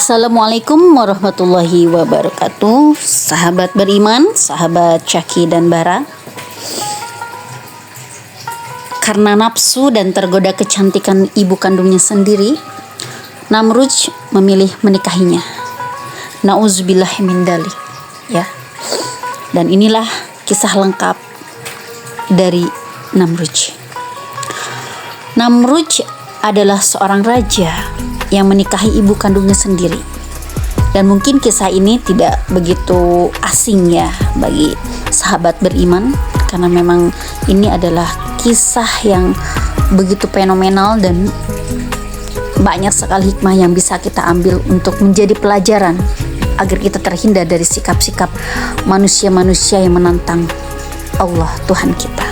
Assalamualaikum warahmatullahi wabarakatuh. Sahabat beriman, sahabat Caki dan Bara. Karena nafsu dan tergoda kecantikan ibu kandungnya sendiri, Namrudz memilih menikahinya. Nauzubillah min dalik, ya. Dan inilah kisah lengkap dari Namrudz. Namrudz adalah seorang raja yang menikahi ibu kandungnya sendiri. Dan mungkin kisah ini tidak begitu asing ya bagi sahabat beriman, karena memang ini adalah kisah yang begitu fenomenal dan banyak sekali hikmah yang bisa kita ambil untuk menjadi pelajaran agar kita terhindar dari sikap-sikap manusia-manusia yang menantang Allah Tuhan kita.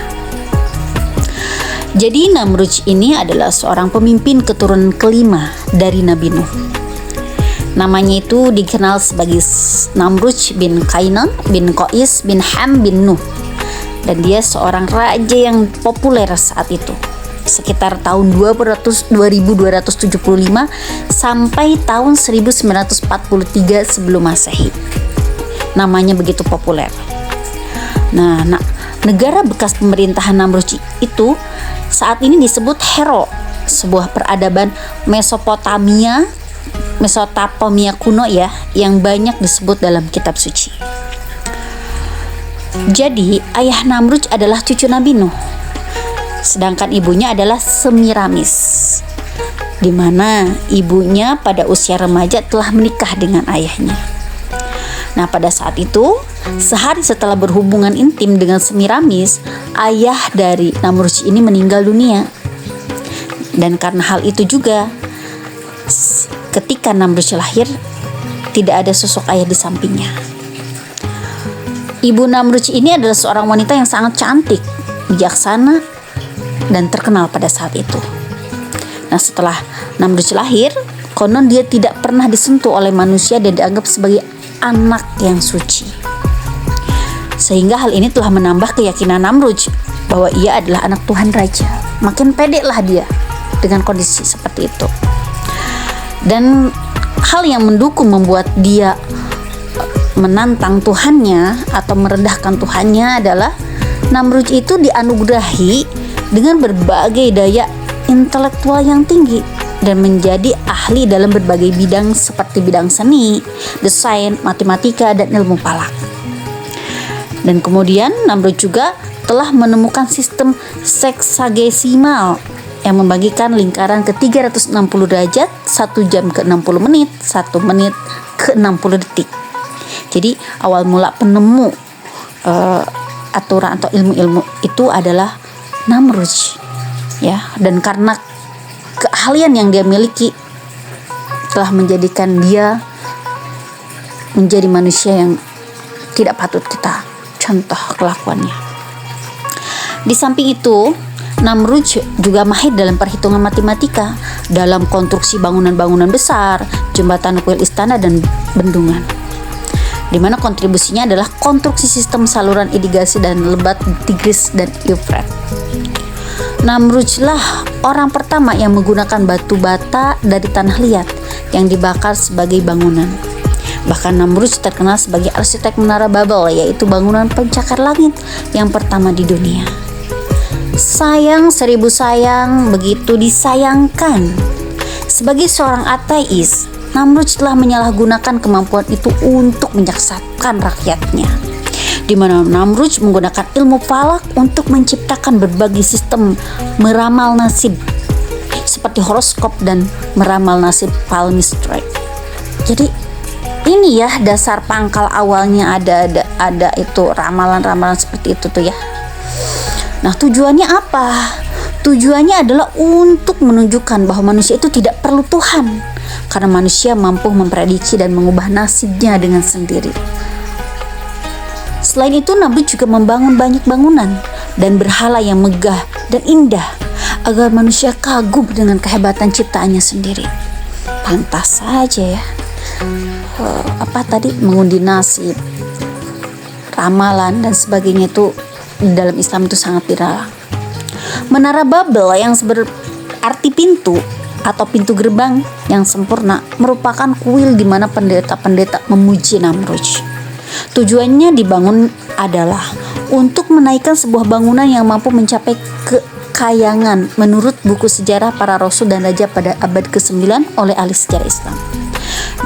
Jadi Namrudz ini adalah seorang pemimpin keturunan kelima dari Nabi Nuh. Namanya itu dikenal sebagai Namrudz bin Kainan bin Qais bin Ham bin Nuh. Dan dia seorang raja yang populer saat itu, sekitar tahun 2275 sampai tahun 1943 sebelum Masehi. Namanya begitu populer. Nah, negara bekas pemerintahan Namrudz itu saat ini disebut Hero, sebuah peradaban Mesopotamia kuno ya, yang banyak disebut dalam kitab suci. Jadi ayah Namrudz adalah cucu Nabi Nuh, sedangkan ibunya adalah Semiramis, di mana ibunya pada usia remaja telah menikah dengan ayahnya. Nah, pada saat itu, sehari setelah berhubungan intim dengan Semiramis, ayah dari Namrudz ini meninggal dunia. Dan karena hal itu juga, ketika Namrudz lahir, tidak ada sosok ayah di sampingnya. Ibu Namrudz ini adalah seorang wanita yang sangat cantik, bijaksana, dan terkenal pada saat itu. Nah, setelah Namrudz lahir, konon dia tidak pernah disentuh oleh manusia dan dianggap sebagai anak yang suci. Sehingga hal ini telah menambah keyakinan Namrudz bahwa ia adalah anak Tuhan Raja. Makin pedeklah dia dengan kondisi seperti itu. Dan hal yang mendukung membuat dia menantang Tuhannya atau merendahkan Tuhannya adalah Namrudz itu dianugerahi dengan berbagai daya intelektual yang tinggi dan menjadi ahli dalam berbagai bidang seperti bidang seni, desain, matematika, dan ilmu falak. Dan kemudian Namrudz juga telah menemukan sistem seksagesimal yang membagikan lingkaran ke 360 derajat, 1 jam ke 60 menit, 1 menit ke 60 detik. Jadi awal mula penemu aturan atau ilmu-ilmu itu adalah Namrudz, ya. Dan karena keahlian yang dia miliki telah menjadikan dia menjadi manusia yang tidak patut kita contoh kelakuannya. Di samping itu, Namrudz juga mahir dalam perhitungan matematika, dalam konstruksi bangunan-bangunan besar, jembatan, kuil, istana, dan bendungan. Di mana kontribusinya adalah konstruksi sistem saluran irigasi dan lebat Tigris dan Eufrat. Namrudz lah orang pertama yang menggunakan batu bata dari tanah liat yang dibakar sebagai bangunan. Bahkan Namrudz terkenal sebagai arsitek Menara Babel, yaitu bangunan pencakar langit yang pertama di dunia. Sayang seribu sayang, begitu disayangkan. Sebagai seorang ateis, Namrudz telah menyalahgunakan kemampuan itu untuk menyesatkan rakyatnya, di mana Namrudz menggunakan ilmu falak untuk menciptakan berbagai sistem meramal nasib seperti horoskop dan meramal nasib palmistry. Jadi ini ya dasar pangkal awalnya ada itu ramalan-ramalan seperti itu tuh ya. Nah, tujuannya apa? Tujuannya adalah untuk menunjukkan bahwa manusia itu tidak perlu Tuhan, karena manusia mampu memprediksi dan mengubah nasibnya dengan sendiri. Selain itu, Namrudz juga membangun banyak bangunan dan berhala yang megah dan indah agar manusia kagum dengan kehebatan ciptaannya sendiri. Pantas saja ya. Mengundi nasib, ramalan dan sebagainya itu dalam Islam itu sangat dilarang. Menara Babel yang berarti pintu atau pintu gerbang yang sempurna merupakan kuil di mana pendeta-pendeta memuji Namrud. Tujuannya dibangun adalah untuk menaikkan sebuah bangunan yang mampu mencapai kekayangan menurut buku sejarah para rasul dan raja pada abad ke-9 oleh ahli sejarah Islam.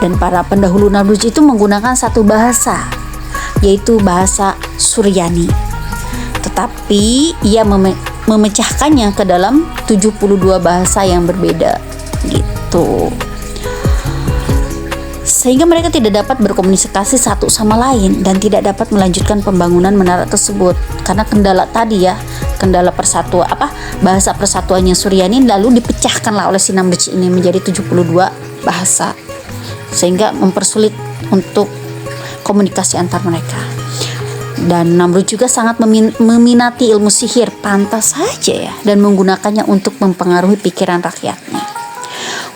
Dan para pendahulu Namrud itu menggunakan satu bahasa, yaitu bahasa Suryani. Tetapi ia memecahkannya ke dalam 72 bahasa yang berbeda gitu. Sehingga mereka tidak dapat berkomunikasi satu sama lain dan tidak dapat melanjutkan pembangunan menara tersebut karena kendala tadi ya, kendala bahasa persatuannya Suryani, lalu dipecahkanlah oleh si Namrud ini menjadi 72 bahasa sehingga mempersulit untuk komunikasi antar mereka. Dan Namrud juga sangat meminati ilmu sihir, pantas saja ya, dan menggunakannya untuk mempengaruhi pikiran rakyatnya.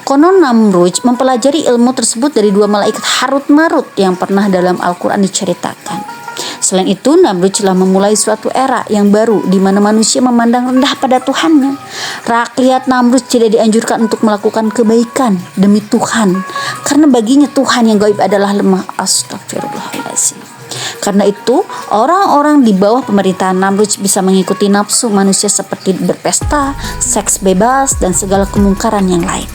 Konon Namrud mempelajari ilmu tersebut dari dua malaikat Harut Marut yang pernah dalam Al-Quran diceritakan. Selain itu, Namrud telah memulai suatu era yang baru di mana manusia memandang rendah pada Tuhannya. Rakyat Namrud tidak dianjurkan untuk melakukan kebaikan demi Tuhan, karena baginya Tuhan yang gaib adalah lemah. Astagfirullahaladzim. Karena itu, orang-orang di bawah pemerintahan Namrud bisa mengikuti nafsu manusia seperti berpesta, seks bebas, dan segala kemungkaran yang lain.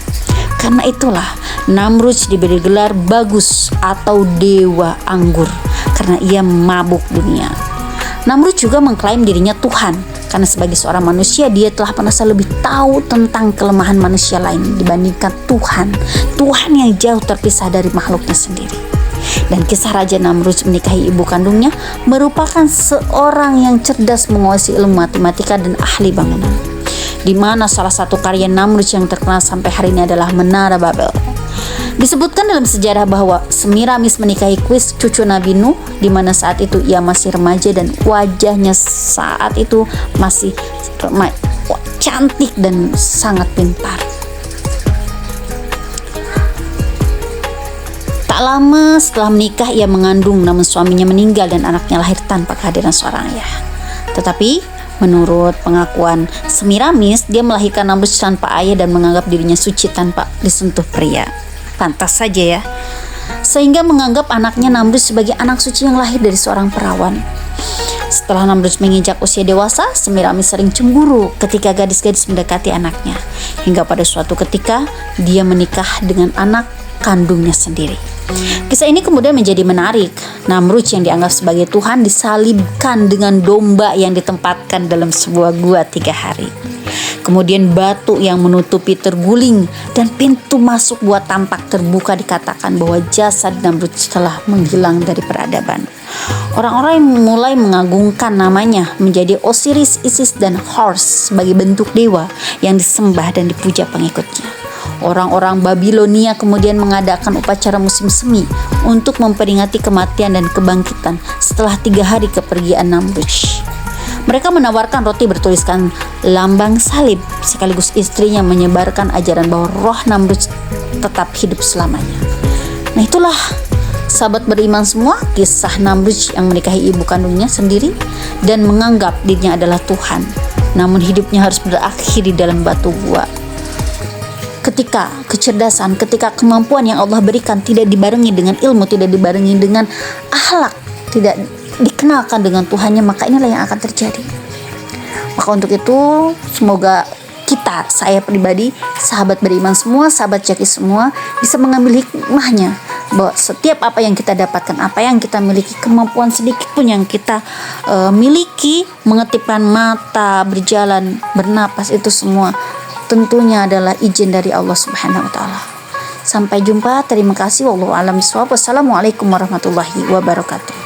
Karena itulah Namrud diberi gelar Bagus atau Dewa Anggur karena ia mabuk dunia. Namrud juga mengklaim dirinya Tuhan karena sebagai seorang manusia dia telah merasa lebih tahu tentang kelemahan manusia lain dibandingkan Tuhan yang jauh terpisah dari makhluknya sendiri. Dan kisah Raja Namrud menikahi ibu kandungnya merupakan seorang yang cerdas menguasai ilmu matematika dan ahli bangunan, di mana salah satu karya Namrud yang terkenal sampai hari ini adalah Menara Babel. Disebutkan dalam sejarah bahwa Semiramis menikahi Kuis, cucu Nabi Nuh, di mana saat itu ia masih remaja dan wajahnya saat itu masih cantik dan sangat pintar. Tak lama setelah menikah ia mengandung, namun suaminya meninggal dan anaknya lahir tanpa kehadiran seorang ayah. Tetapi menurut pengakuan Semiramis, dia melahirkan Namrud tanpa ayah dan menganggap dirinya suci tanpa disentuh pria. Pantas saja ya. Sehingga menganggap anaknya Namrud sebagai anak suci yang lahir dari seorang perawan. Setelah Namrud menginjak usia dewasa, Semiramis sering cemburu ketika gadis-gadis mendekati anaknya. Hingga pada suatu ketika, dia menikah dengan anak kandungnya sendiri. Kisah ini kemudian menjadi menarik. Namrud yang dianggap sebagai Tuhan disalibkan dengan domba yang ditempatkan dalam sebuah gua 3 hari. Kemudian batu yang menutupi terguling dan pintu masuk gua tampak terbuka. Dikatakan bahwa jasad Namrud telah menghilang dari peradaban. Orang-orang yang mulai mengagungkan namanya menjadi Osiris, Isis, dan Horus sebagai bentuk dewa yang disembah dan dipuja pengikutnya. Orang-orang Babilonia kemudian mengadakan upacara musim semi untuk memperingati kematian dan kebangkitan setelah 3 hari kepergian Namrud. Mereka menawarkan roti bertuliskan lambang salib, sekaligus istrinya menyebarkan ajaran bahwa roh Namrud tetap hidup selamanya. Nah itulah sahabat beriman semua, kisah Namrud yang menikahi ibu kandungnya sendiri dan menganggap dirinya adalah Tuhan, namun hidupnya harus berakhir di dalam batu gua. Ketika kecerdasan, ketika kemampuan yang Allah berikan tidak dibarengi dengan ilmu, tidak dibarengi dengan akhlak, tidak dikenalkan dengan Tuhannya, maka inilah yang akan terjadi. Maka untuk itu semoga kita, saya pribadi, sahabat beriman semua, sahabat Jaki semua bisa mengambil hikmahnya, bahwa setiap apa yang kita dapatkan, apa yang kita miliki, kemampuan sedikit pun yang kita miliki, mengetipkan mata, berjalan, bernapas, itu semua tentunya adalah izin dari Allah Subhanahu wa taala. Sampai jumpa, terima kasih. Wallahu a'lam bishawab. Wassalamualaikum warahmatullahi wabarakatuh.